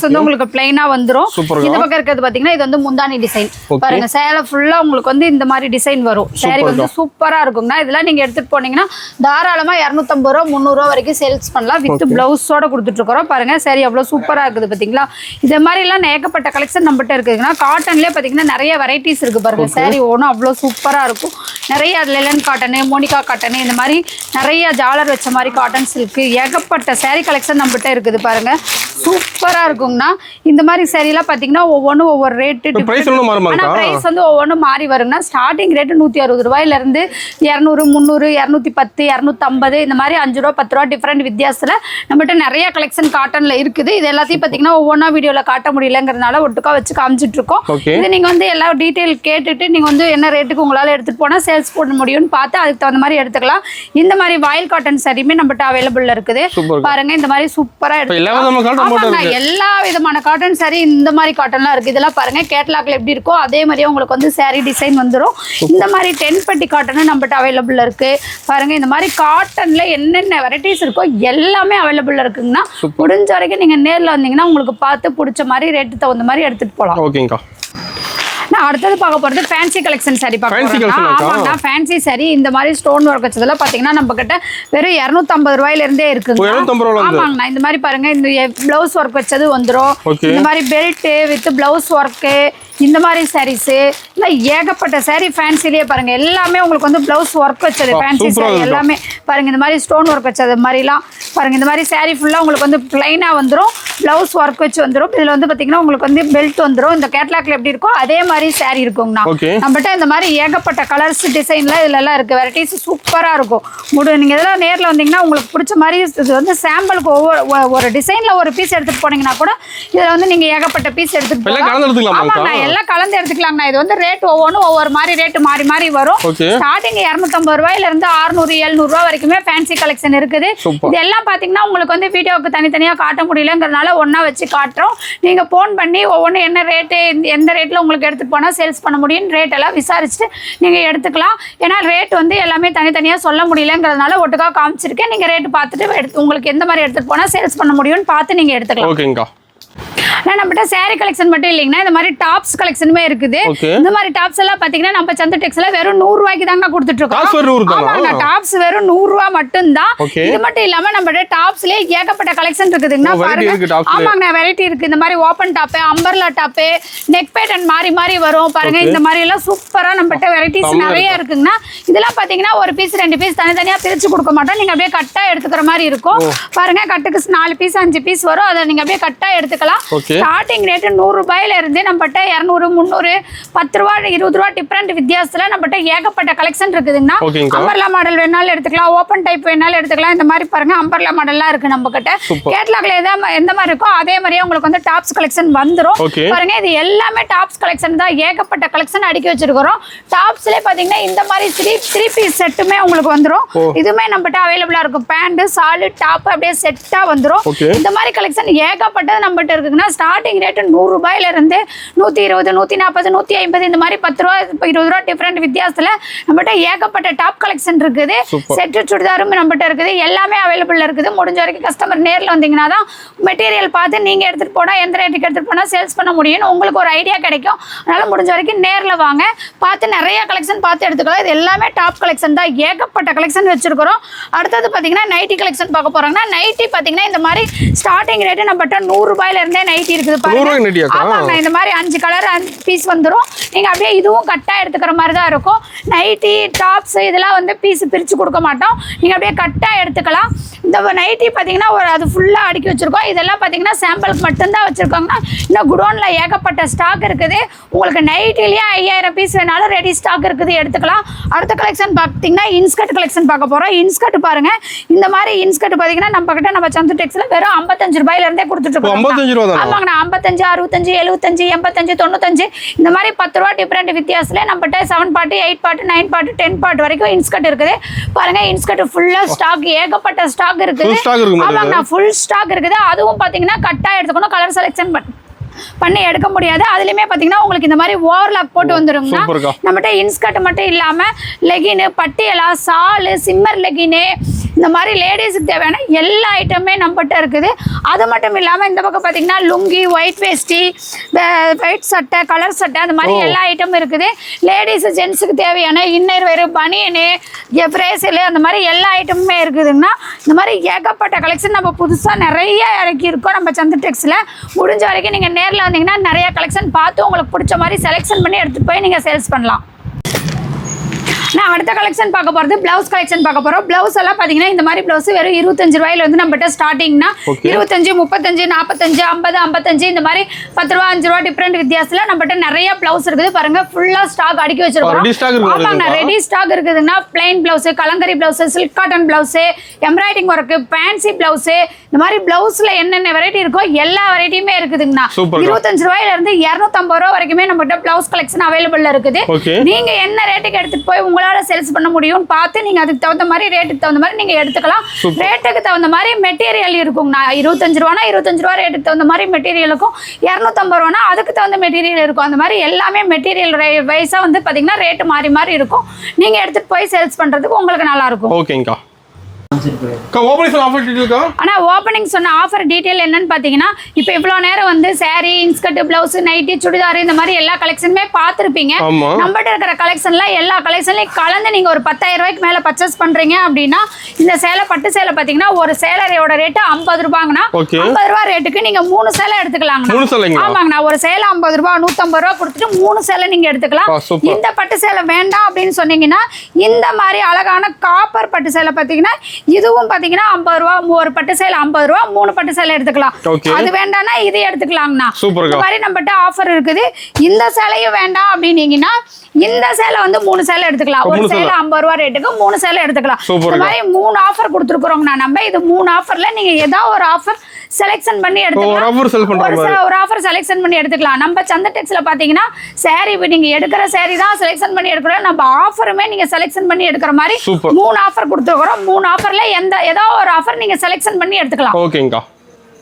வந்து உங்களுக்கு பிளைனா வந்துரும் இந்த பக்கம் இருக்கிறது பாத்தீங்கன்னா இது வந்து முந்தானி டிசைன் பாருங்க சேலை ஃபுல்லா உங்களுக்கு வந்து இந்த மாதிரி டிசைன் வரும் saree வந்து சூப்பரா இருக்குங்க இதெல்லாம் நீங்க எடுத்துட்டு போனீங்கன்னா தாராளமா 250 ரூபாய் 300 ரூபாய் வரைக்கும் சேல்ஸ் பண்ணலாம் வித் பிளவுஸோட கொடுத்துட்டு இருக்கோம் பாருங்க saree எவ்வளவு சூப்பரா இருக்குது பாத்தீங்களா இதே மாதிரி எல்லாம் ஏகப்பட்ட கலெக்ஷன் நம்மகிட்ட இருக்குதுன்னா காட்டன்லயே பாத்தீங்கன்னா நிறைய வெரைட்டிஸ் இருக்கு பாருங்க saree ஒன்றும் அவ்வளவு சூப்பரா இருக்கும் நிறைய லெலன் காட்டன் மோனிகா காட்டன் இந்த மாதிரி நிறைய ஜாலர் வச்ச மாதிரி காட்டன்ஸ் இருக்கு ஏகப்பட்ட saree கலெக்ஷன் நம்மகிட்ட இருக்குது பாருங்க சூப்பரா இருக்குங்கண்ணா இந்த மாதிரி சாரீலாம் பாத்தீங்கன்னா ஒவ்வொன்றும் ஒவ்வொரு ரேட்டு ஆனா பிரைஸ் வந்து ஒவ்வொன்றும் மாறி வருங்கன்னா ஸ்டார்டிங் ரேட்டு 160 ரூபாயில இருந்து 200 300 210 250 இந்த மாதிரி 5 ரூபா 10 ரூபா டிஃபரெண்ட் வித்தியாசத்துல நம்மகிட்ட நிறைய கலெக்ஷன் காட்டன்ல இருக்குது இது எல்லாத்தையும் பாத்தீங்கன்னா ஒவ்வொன்றா வீடியோல காட்ட முடியலங்கிறதுனால ஒட்டுக்கா வச்சு காமிச்சிட்டு இருக்கோம் இது நீங்க வந்து எல்லா டீடைல் கேட்டுட்டு நீங்க வந்து என்ன ரேட்டுக்கு உங்களால எடுத்துட்டு போனா சேல்ஸ் பண்ண முடியும்னு பார்த்து அதுக்கு தகுந்த மாதிரி எடுத்துக்கலாம் இந்த மாதிரி வாயில் காட்டன் சாரியுமே நம்மகிட்ட அவைலபிள்ல இருக்குது பாருங்க இந்த மாதிரி சூப்பரா எடுத்துக்கலாம் எல்லா விதமான காட்டன் சாரி இந்த மாதிரி காட்டன்லாம் இருக்கு இதெல்லாம் பாருங்க கேட்டலாக்ல எப்படி இருக்கோ அதே மாதிரியே உங்களுக்கு வந்து சாரி டிசைன் வந்துடும் இந்த மாதிரி 10 பட்டி காட்டன் நம்மகிட்ட அவைலபிள்ல இருக்கு பாருங்க இந்த மாதிரி காட்டன்ல என்னென்ன வெரைட்டிஸ் இருக்கோ எல்லாமே அவைலபிள்ல இருக்குங்கன்னா முடிஞ்ச வரைக்கும் நீங்க நேர்ல வந்தீங்கன்னா உங்களுக்கு பார்த்து பிடிச்ச மாதிரி ரேட்டு தகுந்த மாதிரி எடுத்துட்டு போலாம் ஓகேங்கா நான் அடுத்தது பார்க்க போறது ஃபேன்சி கலெக்ஷன் சாரி ஆமாங்க ஃபேன்சி சாரி இந்த மாதிரி ஸ்டோன் ஒர்க் வச்சதுல பாத்தீங்கன்னா நம்ம கிட்ட வெறும் 250 ரூபாயில இருந்தே இருக்குங்க ஆமாங்க இந்த மாதிரி பாருங்க இந்த பிளவுஸ் ஒர்க் வச்சது வந்துரும் இந்த மாதிரி பெல்ட் வித் பிளவுஸ் ஒர்க் இந்த மாதிரி சாரீஸ் இல்ல ஏகப்பட்ட சாரி ஃபேன்சிலேயே பாருங்க எல்லாமே உங்களுக்கு வந்து பிளவுஸ் ஒர்க் வச்சது ஃபேன்சி சாரி எல்லாமே பாருங்க இந்த மாதிரி ஸ்டோன் ஒர்க் வச்சது மாதிரிலாம் பாருங்க இந்த மாதிரி சாரி ஃபுல்லா உங்களுக்கு வந்து பிளைனா வந்துரும் பிளவுஸ் ஒர்க் வச்சு வந்துரும் இதுல வந்து பாத்தீங்கன்னா உங்களுக்கு வந்து பெல்ட் வந்துரும் இந்த கேட்டலாக்ல எப்படி இருக்கோ அதே மாதிரி சாரி இருக்குங்கண்ணா நம்மகிட்ட இந்த மாதிரி ஏகப்பட்ட கலர்ஸ் டிசைன்ல இதுல எல்லாம் இருக்கு வெரைட்டிஸ் சூப்பரா இருக்கும் நீங்க இதெல்லாம் நேர்ல வந்தீங்கன்னா உங்களுக்கு பிடிச்ச மாதிரி இது வந்து சாம்பிளுக்கு ஒரு டிசைன்ல ஒரு பீஸ் எடுத்துட்டு போனீங்கன்னா கூட இதுல வந்து நீங்க ஏகப்பட்ட பீஸ் எடுத்துட்டு போகலாம் எல்லாம் கலந்து எடுத்துக்கலாங்கண்ணா இது வந்து ரேட் ஒவ்வொன்றும் ஒவ்வொரு மாதிரி ரேட்டு மாறி மாறி வரும் ஸ்டார்டிங் 250 ரூபாயில இருந்து 600 700 ரூபாய் வரைக்குமே ஃபேன்சி கலெக்ஷன் இருக்குது இது எல்லாம் பாத்தீங்கன்னா உங்களுக்கு வந்து வீடியோக்கு தனித்தனியா காட்ட முடியலங்கிறதுனால ஒன்னா வச்சு காட்டுறோம் நீங்க போன் பண்ணி ஒவ்வொன்றும் என்ன ரேட்டு எந்த ரேட்ல உங்களுக்கு எடுத்துட்டு போனா சேல்ஸ் பண்ண முடியும் ரேட் எல்லாம் விசாரிச்சுட்டு நீங்க எடுத்துக்கலாம் ஏன்னா ரேட் வந்து எல்லாமே தனித்தனியா சொல்ல முடியலங்கிறதுனால ஒட்டுக்கா காமிச்சிருக்கேன் நீங்க ரேட் பார்த்துட்டு உங்களுக்கு எந்த மாதிரி எடுத்துட்டு போனா சேல்ஸ் பண்ண முடியும்னு பார்த்து நீங்க எடுத்துக்கலாம் நம்மகிட்ட சாரி கலெக்ஷன் மட்டும் இல்லைங்கன்னா இந்த மாதிரி டாப்ஸ் கலெக்ஷனுமே இருக்குது இந்த மாதிரி டாப்ஸ் எல்லாம் பாத்தீங்கன்னா நம்ம சந்து டெக்ஸ்ல வெறும் 100 ரூபாய்க்கு தாங்க கொடுத்துட்டு இருக்கோம் ஆமாங்க டாப்ஸ் வெறும் 100 ரூபாய் மட்டும்தான் இது மட்டும் இல்லாம நம்மகிட்ட டாப்ஸ்லயே ஏகப்பட்ட கலெக்ஷன் இருக்குதுங்கன்னா பாருங்க ஆமாங்க வெரைட்டி இருக்கு இந்த மாதிரி open top umbrella top neck pattern மாறி மாறி வரும் பாருங்க இந்த மாதிரி எல்லாம் சூப்பரா நம்மகிட்ட வெரைட்டிஸ் நிறைய இருக்குங்கன்னா இதெல்லாம் பாத்தீங்கன்னா ஒரு பீஸ் 2 பீஸ் தனித்தனியா பிரிச்சு கொடுக்க மாட்டோம் நீங்க அப்படியே கட்டா எடுத்துக்கிற மாதிரி இருக்கும் பாருங்க கட்டுக்கு 4 பீஸ் 5 பீஸ் வரும் அதை நீங்க அப்படியே கட்டா எடுத்துக்கலாம் ஸ்டார்டிங் ரேட் 100 ரூபாயில இருந்து நம்மகிட்ட 200 300 10 ரூபாய் 20 ரூபாய் டிஃபரெண்ட் வித்தியாசத்துல நம்மகிட்ட ஏகப்பட்ட கலெக்ஷன் இருக்குதுங்கன்னா அம்பர்லா மாடல் வேணாலும் எடுத்துக்கலாம் ஓபன் டைப் வேணாலும் எடுத்துக்கலாம் இந்த மாதிரி பாருங்க அம்பர்லா மாடல்லாம் இருக்கு நம்ம கிட்ட கேட்டலாக்ல எந்த மாதிரி இருக்கோ அதே மாதிரியே உங்களுக்கு வந்து டாப்ஸ் கலெக்ஷன் வந்துரும் பாருங்க இது எல்லாமே டாப்ஸ் கலெக்ஷன் தான் ஏகப்பட்ட கலெக்ஷன் அடுக்கி வச்சிருக்கிறோம் டாப்ஸ்லயே பாத்தீங்கன்னா இந்த மாதிரி 3 பீஸ் செட்டுமே உங்களுக்கு வந்துரும் இதுமே நம்மகிட்ட அவைலபிளா இருக்கும் பேண்ட் சாலிட் டாப் அப்படியே செட்டா வந்துரும் இந்த மாதிரி கலெக்ஷன் ஏகப்பட்டது நம்மகிட்ட இருக்குன்னா ஸ்டார்டிங் ரேட் 100 ரூபாயில இருந்து 120 140 150 இந்த மாதிரி 10 ரூபாய் 20 ரூபாய் டிஃபரெண்ட் வித்தியாசத்துல நம்மகிட்ட ஏகப்பட்ட டாப் கலெக்ஷன் இருக்குது செட் சுடிதாரும் நம்மகிட்ட இருக்குது எல்லாமே அவைலபிள் இருக்குது முடிஞ்ச வரைக்கும் கஸ்டமர் நேர்ல வந்தீங்கன்னா தான் மெட்டீரியல் பார்த்து நீங்க எடுத்துட்டு போனா எந்த ரேட்டுக்கு எடுத்துட்டு போனா சேல்ஸ் பண்ண முடியும் உங்களுக்கு ஒரு ஐடியா கிடைக்கும் அதனால முடிஞ்ச வரைக்கும் நேர்ல வாங்க பார்த்து நிறைய கலெக்ஷன் பார்த்து எடுத்துக்கலாம் இது எல்லாமே டாப் கலெக்ஷன் தான் ஏகப்பட்ட கலெக்ஷன் வச்சிருக்கிறோம் அடுத்தது பாத்தீங்கன்னா நைட்டி கலெக்ஷன் பார்க்க போறாங்கன்னா நைட்டி பாத்தீங்கன்னா இந்த மாதிரி ஸ்டார்டிங் ரேட் நம்மகிட்ட 100 ரூபாயில இருந்தே நைட்டி இருக்குது 100 ரூபாய்க்கு நைட்டியாக்கா? ஆமாங்க, இந்த மாதிரி 5 கலர் 5 பீஸ் வந்துரும். நீங்க அப்படியே இதுவும் கட்டா எடுத்துக்கிற மாதிரி தான் இருக்கும். நைட்டி டாப்ஸ் இதெல்லாம் வந்து பீஸ் பிரிச்சு கொடுக்க மாட்டோம். நீங்க அப்படியே கட்டா எடுத்துக்கலாம். இந்த நைட்டி பார்த்தீங்கன்னா ஒரு அது ஃபுல்லாக அடுக்கி வச்சிருக்கோம். இதெல்லாம் பார்த்தீங்கன்னா சாம்பிளுக்கு மட்டும்தான் வச்சிருக்கோங்கன்னா, இன்னும் குடோன்ல ஏகப்பட்ட ஸ்டாக் இருக்குது. உங்களுக்கு நைட்டிலேயே 5000 பீஸ் வேணாலும் ரெடி ஸ்டாக் இருக்குது, எடுத்துக்கலாம். அடுத்த கலெக்ஷன் பார்த்தீங்கன்னா இன்ஸ்கர்ட் கலெக்ஷன் பார்க்க போறோம். இன்ஸ்கர்ட் பாருங்க, இந்த மாதிரி இன்ஸ்கர்ட் பார்த்தீங்கன்னா நம்ம சந்து டெக்ஸ்ல வெறும் 55 ரூபாயில இருந்தே கொடுத்துட்டு இருக்கோம். 55 ரூபா தானா? ஆமாங்க, 55, 65, 75, 85, 95 இந்த மாதிரி 10 ரூபா டிஃபரெண்ட் வித்தியாசத்துல நம்மகிட்ட 7 பார்ட், 8 பார்ட், 9 பார்ட், 10 பார்ட் வரைக்கும் இன்ஸ்கர்ட் இருக்குது. பாருங்க, இன்ஸ்கர்ட் ஃபுல்லா ஸ்டாக், ஏகப்பட்ட ஸ்டாக் இருக்குது. ஆமாங்க, ஃபுல் ஸ்டாக் இருக்குது. அதுவும் பாத்தீங்கன்னா கட்டா எடுத்துக்கணும், கலர் செலக்ஷன் பண்ணி எடுக்க முடியாது. அதுலயுமே பாத்தீங்கன்னா உங்களுக்கு இந்த மாதிரி ஓவர்லாக் போட்டு வந்துருங்க. நம்மகிட்ட இன்ஸ்கர்ட் மட்டும் இல்லாம லெகின், பட்டியலா, சால், சிம்மர் லெகின், இந்த மாதிரி லேடிஸுக்கு தேவையான எல்லா ஐட்டமே நம்மகிட்ட இருக்குது. அது மட்டும் இல்லாம இந்த பக்கம் பாத்தீங்கன்னா லுங்கி, ஒயிட் வேஸ்டி, ஒயிட் சட்டை, கலர் சட்டை, அந்த மாதிரி எல்லா ஐட்டமும் இருக்குது. லேடிஸ் ஜென்ஸுக்கு தேவையான இன்னர் வேறு, பனியனு, பிரேசில், அந்த மாதிரி எல்லா ஐட்டமுமே இருக்குதுங்கன்னா, இந்த மாதிரி ஏகப்பட்ட கலெக்ஷன் நம்ம புதுசாக நிறைய இறக்கி இருக்கோம் நம்ம சந்து டெக்ஸ்ல. முடிஞ்ச வரைக்கும் நீங்கள் நேரில் வந்தீங்கன்னா நிறைய கலெக்ஷன் பார்த்து உங்களுக்கு பிடிச்ச மாதிரி செலெக்ஷன் பண்ணி எடுத்துகிட்டு போய் நீங்கள் சேல்ஸ் பண்ணலாம். நான் அடுத்த கலெக்ஷன் பார்க்க போகிறது பிளவுஸ் கலெக்ஷன் பார்க்க போகிறோம். பிளவுஸ் எல்லாம் பார்த்தீங்கன்னா இந்த மாதிரி பிளவுஸ் வெறும் 25 ரூபாயில வந்து நம்மகிட்ட ஸ்டார்டிங்னா 25, 35, 45, 50, 55 இந்த மாதிரி 10 ரூபா 5 ரூபா டிஃப்ரெண்ட் வித்தியாசத்தில் நம்மகிட்ட நிறைய பிளவுஸ் இருக்குது. பாருங்க, ஃபுல்லாக ஸ்டாக் அடுக்கி வச்சிருக்கோம். ஆமாங்க, ரெடி ஸ்டாக் இருக்குதுன்னா plain blouse, kalamkari blouse, silk cotton blouse, embroidering work, fancy blouse, இந்த மாதிரி பிளவுஸ்ல என்னென்ன வெரைட்டி இருக்கோ எல்லா வெரைட்டியுமே இருக்குதுங்கண்ணா. 25 ரூபாயில இருந்து 250 ரூபா வரைக்குமே நம்மகிட்ட பிளவுஸ் கலெக்ஷன் அவைலபிள் இருக்குது. நீங்க என்ன ரேட்டுக்கு எடுத்துட்டு போய் உங்களால சேல்ஸ் பண்ண முடியும்னு பார்த்து நீங்க அதுக்கு தகுந்த மாதிரி ரேட்டுக்கு தகுந்த மாதிரி நீங்க எடுத்துக்கலாம். ரேட்டுக்கு தகுந்த மாதிரி மெட்டீரியல் இருக்குங்கண்ணா. 25 ரூபானா 25 ரூபா ரேட்டுக்கு தகுந்த மாதிரி மெட்டீரியல் இருக்கும். 250 ரூபானா அதுக்கு தகுந்த மெட்டீரியல் இருக்கும். அந்த மாதிரி எல்லாமே மெட்டீரியல் வைஸா வந்து பாத்தீங்கன்னா ரேட்டு மாறி மாறி இருக்கும். நீங்க எடுத்துட்டு போய் சேல்ஸ் பண்றதுக்கு உங்களுக்கு நல்லா இருக்கும். ஓகேங்கா. ஓப்பனிங் சொன்ன ஆஃபர் டீடைல் என்னன்னு பாத்தீங்கன்னா, இப்போ இவ்வளவு நேரம் வந்து sari, inskirt, blouse, nightie, churidar இந்த மாதிரி எல்லா கலெக்ஷனுமே பார்த்திருப்பீங்க. நம்மகிட்ட இருக்கிற கலெக்ஷன்ல எல்லா கலெக்ஷன்லயும் கலந்து நீங்க ஒரு 10,000 ரூபாய்க்கு மேல பர்ச்சேஸ் பண்றீங்க அப்படின்னா, இந்த சேலை பட்டு சேலை பாத்தீங்கன்னா ஒரு சேலரியோட ரேட்டு 50 ரூபாங்கண்ணா. 50 ரூபா ரேட்டுக்கு நீங்க 3 சேலை எடுத்துக்கலாம். ஆமாங்கண்ணா, ஒரு சேலை 50 ரூபா, 150 ரூபா கொடுத்துட்டு 3 சேலை நீங்க எடுத்துக்கலாம். இந்த பட்டு சேலை வேண்டாம் அப்படின்னு சொன்னீங்கன்னா, இந்த மாதிரி அழகான காப்பர் பட்டு சேலை பாத்தீங்கன்னா இதுவும் பாத்தீங்கன்னா 50 ரூபா, ஒரு பட்டு சேலை 50 ரூபா, 3 பட்டு சேலை எடுத்துக்கலாம். அது வேண்டாம்னா இது எடுத்துக்கலாம்னா. இந்த மாதிரி நம்மகிட்ட ஆஃபர் இருக்குது. இந்த சேலையும் வேண்டாம் அப்படின்னீங்கன்னா இந்த சேலை வந்து 3 சேலை எடுத்துக்கலாம். ஒரு சேலை 50 ரூபா ரேட்டுக்கு 3 சேலை எடுத்துக்கலாம். இந்த மாதிரி 3 ஆஃபர் கொடுத்துருக்கோங்கண்ணா. நம்ம இது 3 ஆஃபர்ல நீங்க ஏதாவது ஒரு ஆஃபர் செலக்ஷன் பண்ணி எடுத்துக்கலாம். ஒரு ஆஃபர் செலக்ஷன் பண்ணி எடுத்துக்கலாம். நம்ம சந்த டெக்ஸ்ல பாத்தீங்கன்னா சாரி நீங்க எடுக்கிற சாரி தான் செலக்ஷன் பண்ணி எடுக்கிறோம். நம்ம ஆஃபருமே நீங்க செலக்ஷன் பண்ணி எடுக்கிற மாதிரி 3 ஆஃபர் கொடுத்துருக்கோம். 3 ஆஃபர்ல ஏதோ ஒரு ஆஃபர் நீங்க செலக்ஷன் பண்ணி எடுத்துக்கலாம். ஓகேங்கா.